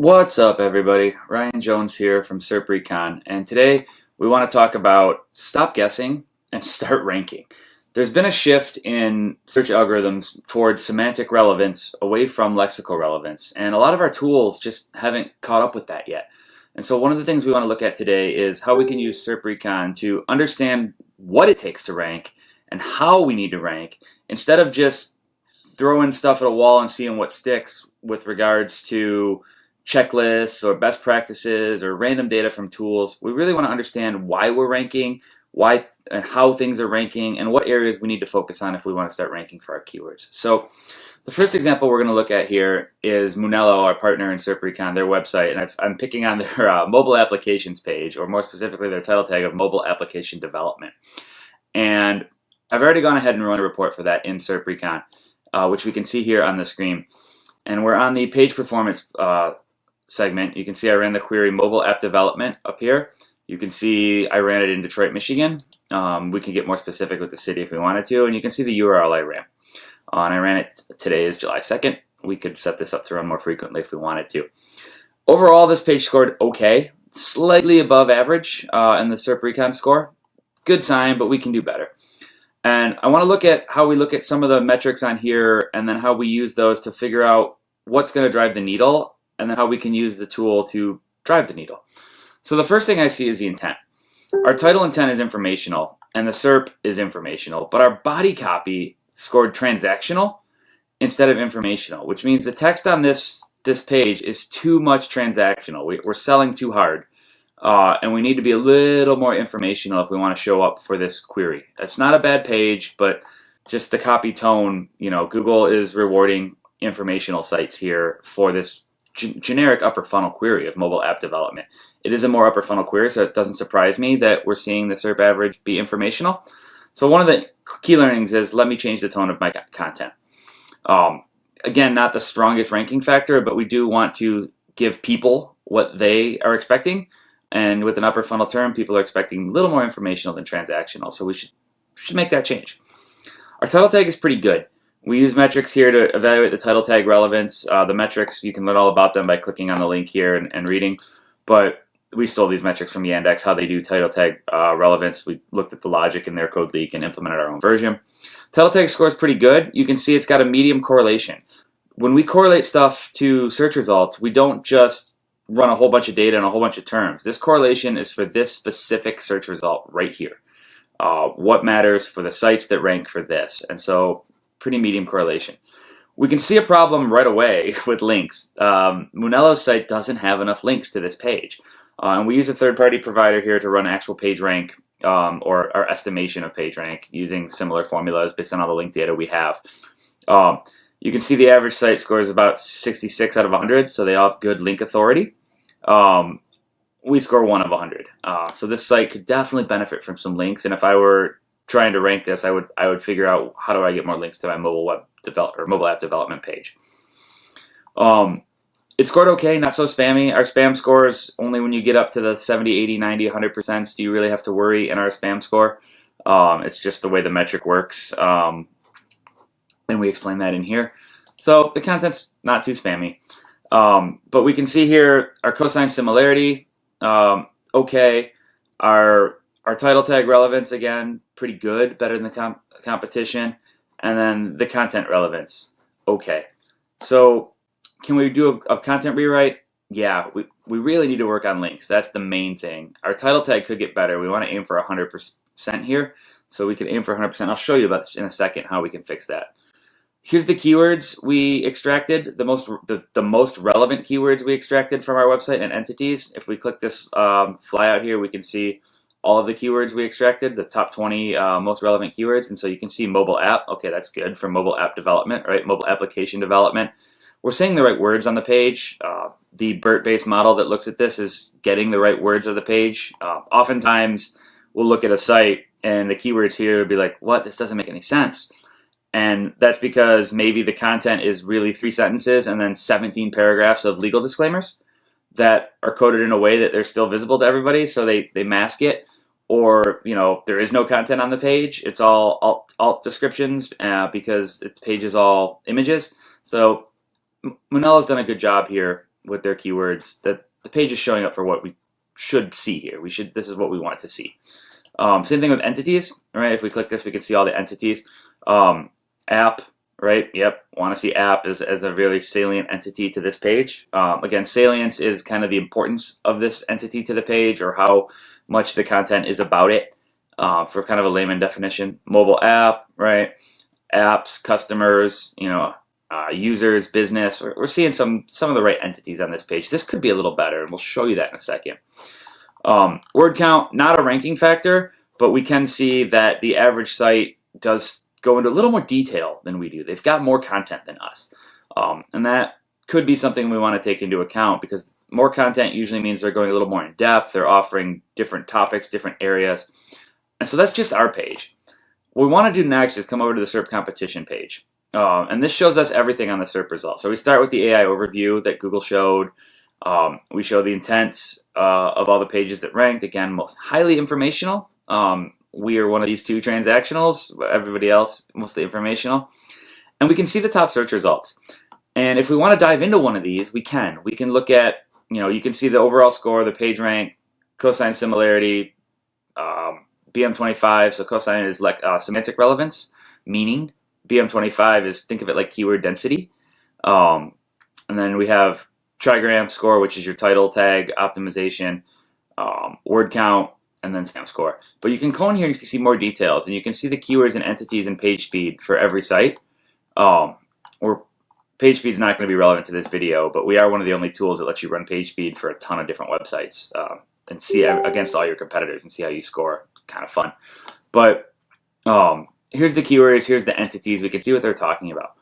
What's up, everybody? Ryan Jones here from SERPrecon, and today we want to talk about stop guessing and start ranking. There's been a shift in search algorithms towards semantic relevance away from lexical relevance, and a lot of our tools just haven't caught up with that yet. And so one of the things we want to look at today is how we can use SERPrecon to understand what it takes to rank and how we need to rank, instead of just throwing stuff at a wall and seeing what sticks with regards to checklists or best practices or random data from tools. We really want to understand why we're ranking, why and how things are ranking, and what areas we need to focus on if we want to start ranking for our keywords. So the first example we're going to look at here is Munello, our partner in SERPrecon, their website, and I'm picking on their mobile applications page, or more specifically their title tag of mobile application development. And I've already gone ahead and run a report for that in SERPrecon, which we can see here on the screen. And we're on the page performance segment. You can see I ran the query mobile app development up here. You can see I ran it in Detroit, Michigan. We can get more specific with the city if we wanted to, and you can see the URL I ran. And I ran it, today is July 2nd. We could set this up to run more frequently if we wanted to. Overall, this page scored okay, slightly above average in the SERPrecon score. Good sign, but we can do better. And I want to look at how we look at some of the metrics on here, and then how we use those to figure out what's going to drive the needle, and then how we can use the tool to drive the needle. So the first thing I see is the intent. Our title intent is informational, and the SERP is informational, but our body copy scored transactional instead of informational, which means the text on this page is too much transactional. We're selling too hard, and we need to be a little more informational if we want to show up for this query. That's not a bad page, but just the copy tone, Google is rewarding informational sites here for this generic upper funnel query of mobile app development. It is a more upper funnel query, so it doesn't surprise me that we're seeing the SERP average be informational. So one of the key learnings is, let me change the tone of my content. Again, not the strongest ranking factor, but we do want to give people what they are expecting. And with an upper funnel term, people are expecting a little more informational than transactional. So we should make that change. Our title tag is pretty good. We use metrics here to evaluate the title tag relevance. The metrics, you can learn all about them by clicking on the link here and reading. But we stole these metrics from Yandex, how they do title tag relevance. We looked at the logic in their code leak and implemented our own version. Title tag score is pretty good. You can see it's got a medium correlation. When we correlate stuff to search results, we don't just run a whole bunch of data and a whole bunch of terms. This correlation is for this specific search result right here. What matters for the sites that rank for this? And so pretty medium correlation. We can see a problem right away with links. Munello's site doesn't have enough links to this page. And we use a third-party provider here to run actual page rank, or our estimation of page rank, using similar formulas based on all the link data we have. You can see the average site scores about 66 out of 100, so they all have good link authority. We score 1 of 100. So this site could definitely benefit from some links, and if I were trying to rank this, I would figure out, how do I get more links to my mobile app development page. It scored okay, not so spammy. Our spam scores, only when you get up to the 70, 80, 90, 100% do you really have to worry in our spam score. It's just the way the metric works, and we explain that in here. So the content's not too spammy. But we can see here our cosine similarity, okay. Our title tag relevance, again, pretty good, better than the competition. And then the content relevance, okay. So can we do a content rewrite? Yeah, we really need to work on links. That's the main thing. Our title tag could get better. We want to aim for 100% here. So we can aim for 100%. I'll show you about this in a second, how we can fix that. Here's the keywords we extracted, the most relevant keywords we extracted from our website and entities. If we click this flyout here, we can see all of the keywords we extracted, the top 20 most relevant keywords. And so you can see mobile app. Okay, that's good for mobile app development, right? Mobile application development. We're saying the right words on the page. The BERT-based model that looks at this is getting the right words of the page. Oftentimes, we'll look at a site and the keywords here would be like, what? This doesn't make any sense. And that's because maybe the content is really 3 sentences and then 17 paragraphs of legal disclaimers that are coded in a way that they're still visible to everybody, so they mask it. Or, there is no content on the page. It's all alt descriptions because the page is all images. So Munello's done a good job here with their keywords, that the page is showing up for what we should see here. This is what we want to see. Same thing with entities, right? If we click this, we can see all the entities. App, right? Yep, want to see app as a really salient entity to this page. Again, salience is kind of the importance of this entity to the page, or how much the content is about it, for kind of a layman definition. Mobile app, right? Apps, customers, users, business. We're seeing some of the right entities on this page. This could be a little better, and we'll show you that in a second. Word count, not a ranking factor, but we can see that the average site does go into a little more detail than we do. They've got more content than us. And that could be something we want to take into account, because more content usually means they're going a little more in depth. They're offering different topics, different areas. And so that's just our page. What we want to do next is come over to the SERP Competition page. And this shows us everything on the SERP results. So we start with the AI overview that Google showed. We show the intents of all the pages that ranked. Again, most highly informational. We are one of these two transactionals, but everybody else mostly informational. And we can see the top search results. And if we want to dive into one of these, we can. We can look at, you can see the overall score, the page rank, cosine similarity, BM25. So cosine is like semantic relevance, meaning. BM25 is, think of it like keyword density. And then we have trigram score, which is your title tag optimization, word count, and then SAM score. But you can go in here and you can see more details, and you can see the keywords and entities and page speed for every site. Or page speed is not going to be relevant to this video, but we are one of the only tools that lets you run page speed for a ton of different websites, and see against all your competitors and see how you score. It's kind of fun. But here's the keywords, here's the entities. We can see what they're talking about.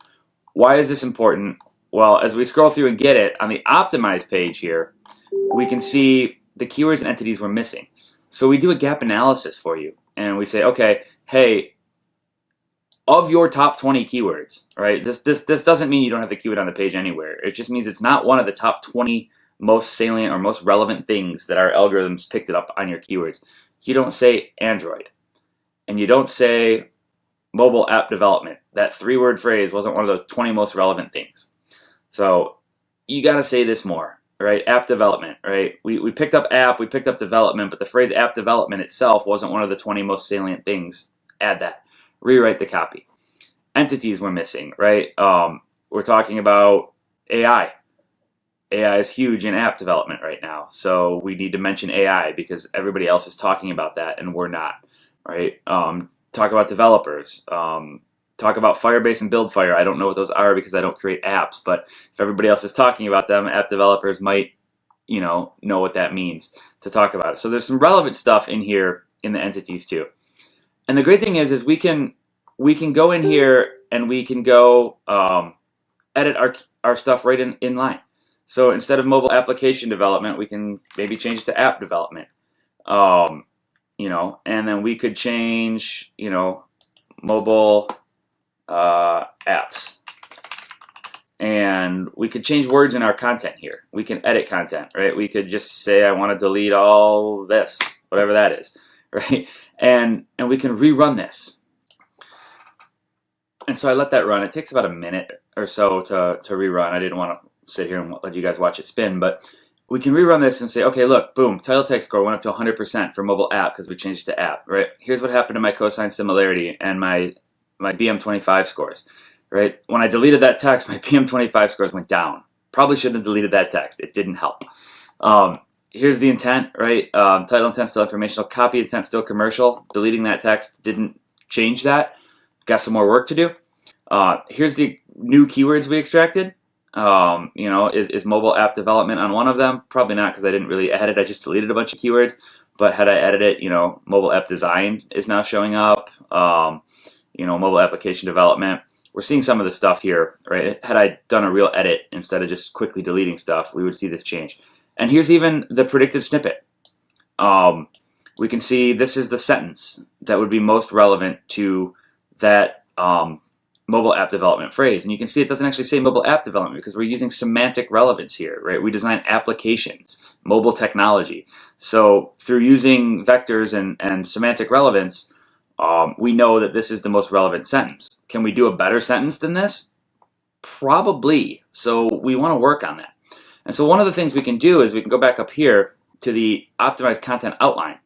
Why is this important? Well, as we scroll through and get it, on the optimized page here, we can see the keywords and entities we're missing. So we do a gap analysis for you, and we say, okay, hey, of your top 20 keywords, right? This doesn't mean you don't have the keyword on the page anywhere. It just means it's not one of the top 20 most salient or most relevant things that our algorithms picked it up on your keywords. You don't say Android, and you don't say mobile app development. That 3-word phrase wasn't one of the 20 most relevant things. So you got to say this more. Right, app development, right? We picked up app, we picked up development, but the phrase app development itself wasn't one of the 20 most salient things. Add that. Rewrite the copy. Entities we're missing, right? We're talking about AI. AI is huge in app development right now, so we need to mention AI because everybody else is talking about that and we're not, right? Talk about developers. Talk about Firebase and BuildFire. I don't know what those are because I don't create apps, but if everybody else is talking about them, app developers might, know what that means to talk about it. So there's some relevant stuff in here in the entities too. And the great thing is we can go in here and we can go edit our stuff right in line. So instead of mobile application development, we can maybe change it to app development. And then we could change, mobile apps, and we could change words in our content here. We can edit content, right? We could just say I want to delete all this, whatever that is, right? And we can rerun this. And so I let that run. It takes about a minute or so to rerun. I didn't want to sit here and let you guys watch it spin, but we can rerun this and say, okay, look, boom, title text score went up to 100% for mobile app because we changed it to app, right? Here's what happened to my cosine similarity and my BM25 scores, right? When I deleted that text, my BM25 scores went down. Probably shouldn't have deleted that text. It didn't help. Here's the intent, right? Title intent still informational, copy intent still commercial. Deleting that text didn't change that. Got some more work to do. Here's the new keywords we extracted. Is mobile app development on one of them? Probably not because I didn't really add it. I just deleted a bunch of keywords. But had I added it, mobile app design is now showing up. Mobile application development. We're seeing some of the stuff here, right? Had I done a real edit instead of just quickly deleting stuff, we would see this change. And here's even the predicted snippet. We can see this is the sentence that would be most relevant to that mobile app development phrase. And you can see it doesn't actually say mobile app development because we're using semantic relevance here, right? We design applications, mobile technology. So through using vectors and semantic relevance, we know that this is the most relevant sentence. Can we do a better sentence than this? Probably. So we want to work on that. And so one of the things we can do is we can go back up here to the optimized content outline.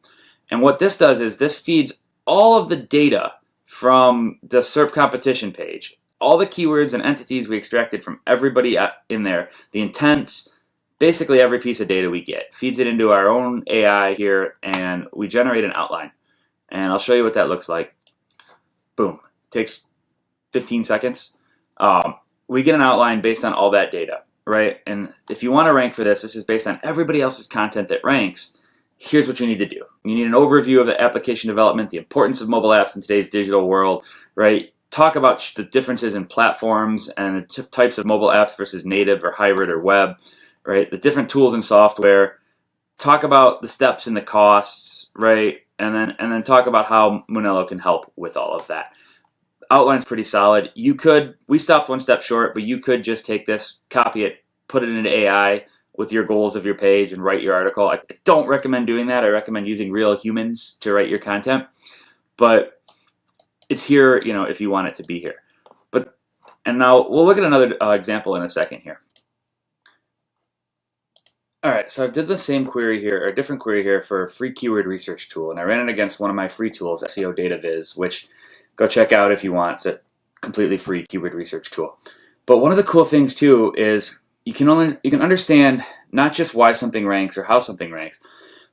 And what this does is this feeds all of the data from the SERP competition page, all the keywords and entities we extracted from everybody in there, the intents, basically every piece of data we get, feeds it into our own AI here, and we generate an outline. And I'll show you what that looks like. Boom. Takes 15 seconds. We get an outline based on all that data, right? And if you want to rank for this, this is based on everybody else's content that ranks. Here's what you need to do. You need an overview of the application development, the importance of mobile apps in today's digital world, right? Talk about the differences in platforms and the types of mobile apps versus native or hybrid or web, right? The different tools and software. Talk about the steps and the costs, right? And then talk about how Monello can help with all of that. Outline's pretty solid. We stopped one step short, but you could just take this, copy it, put it into AI with your goals of your page and write your article. I don't recommend doing that. I recommend using real humans to write your content, but it's here, if you want it to be here. And now we'll look at another example in a second here. All right, so I did the same query here, or a different query here for a free keyword research tool, and I ran it against one of my free tools, SEO Data Viz, which go check out if you want. It's a completely free keyword research tool. But one of the cool things too is you can understand not just why something ranks or how something ranks,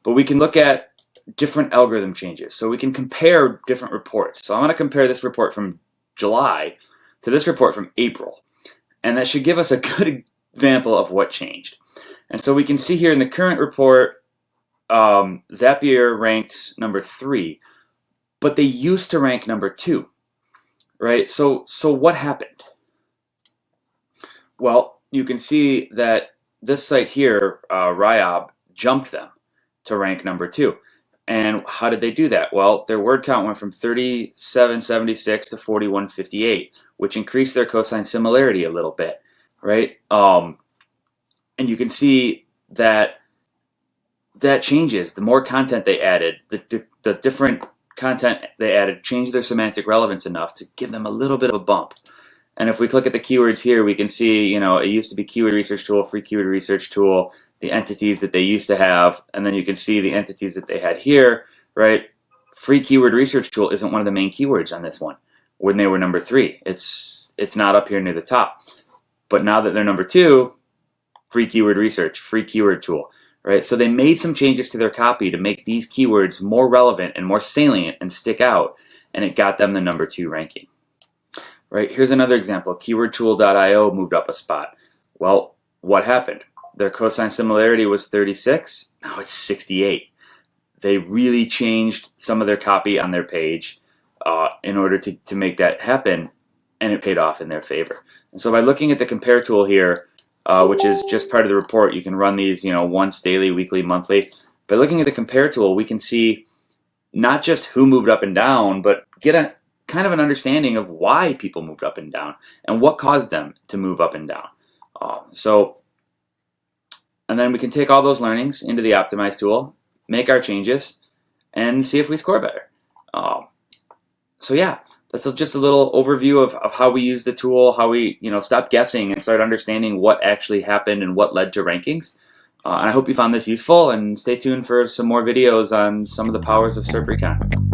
but we can look at different algorithm changes. So we can compare different reports. So I'm going to compare this report from July to this report from April, and that should give us a good example of what changed. And so we can see here in the current report, Zapier ranked number 3, but they used to rank number 2, right? So what happened? Well, you can see that this site here, Ryob, jumped them to rank number 2. And how did they do that? Well, their word count went from 3776 to 4158, which increased their cosine similarity a little bit, right? And you can see that changes. The more content they added, the different content they added changed their semantic relevance enough to give them a little bit of a bump. And if we click at the keywords here, we can see, it used to be keyword research tool, free keyword research tool, the entities that they used to have, and then you can see the entities that they had here, right? Free keyword research tool isn't one of the main keywords on this one when they were number 3. It's not up here near the top. But now that they're number 2, free keyword research, free keyword tool, right? So they made some changes to their copy to make these keywords more relevant and more salient and stick out, and it got them the number 2 ranking. Right, here's another example. Keywordtool.io moved up a spot. Well, what happened? Their cosine similarity was 36. Now it's 68. They really changed some of their copy on their page in order to make that happen, and it paid off in their favor. And so by looking at the compare tool here, which is just part of the report, you can run these once, daily, weekly, monthly. By looking at the compare tool, we can see not just who moved up and down, but get a kind of an understanding of why people moved up and down and what caused them to move up and down. And then we can take all those learnings into the optimize tool, make our changes, and see if we score better. So yeah, that's just a little overview of how we use the tool, how we stop guessing and start understanding what actually happened and what led to rankings. And I hope you found this useful, and stay tuned for some more videos on some of the powers of SERPrecon.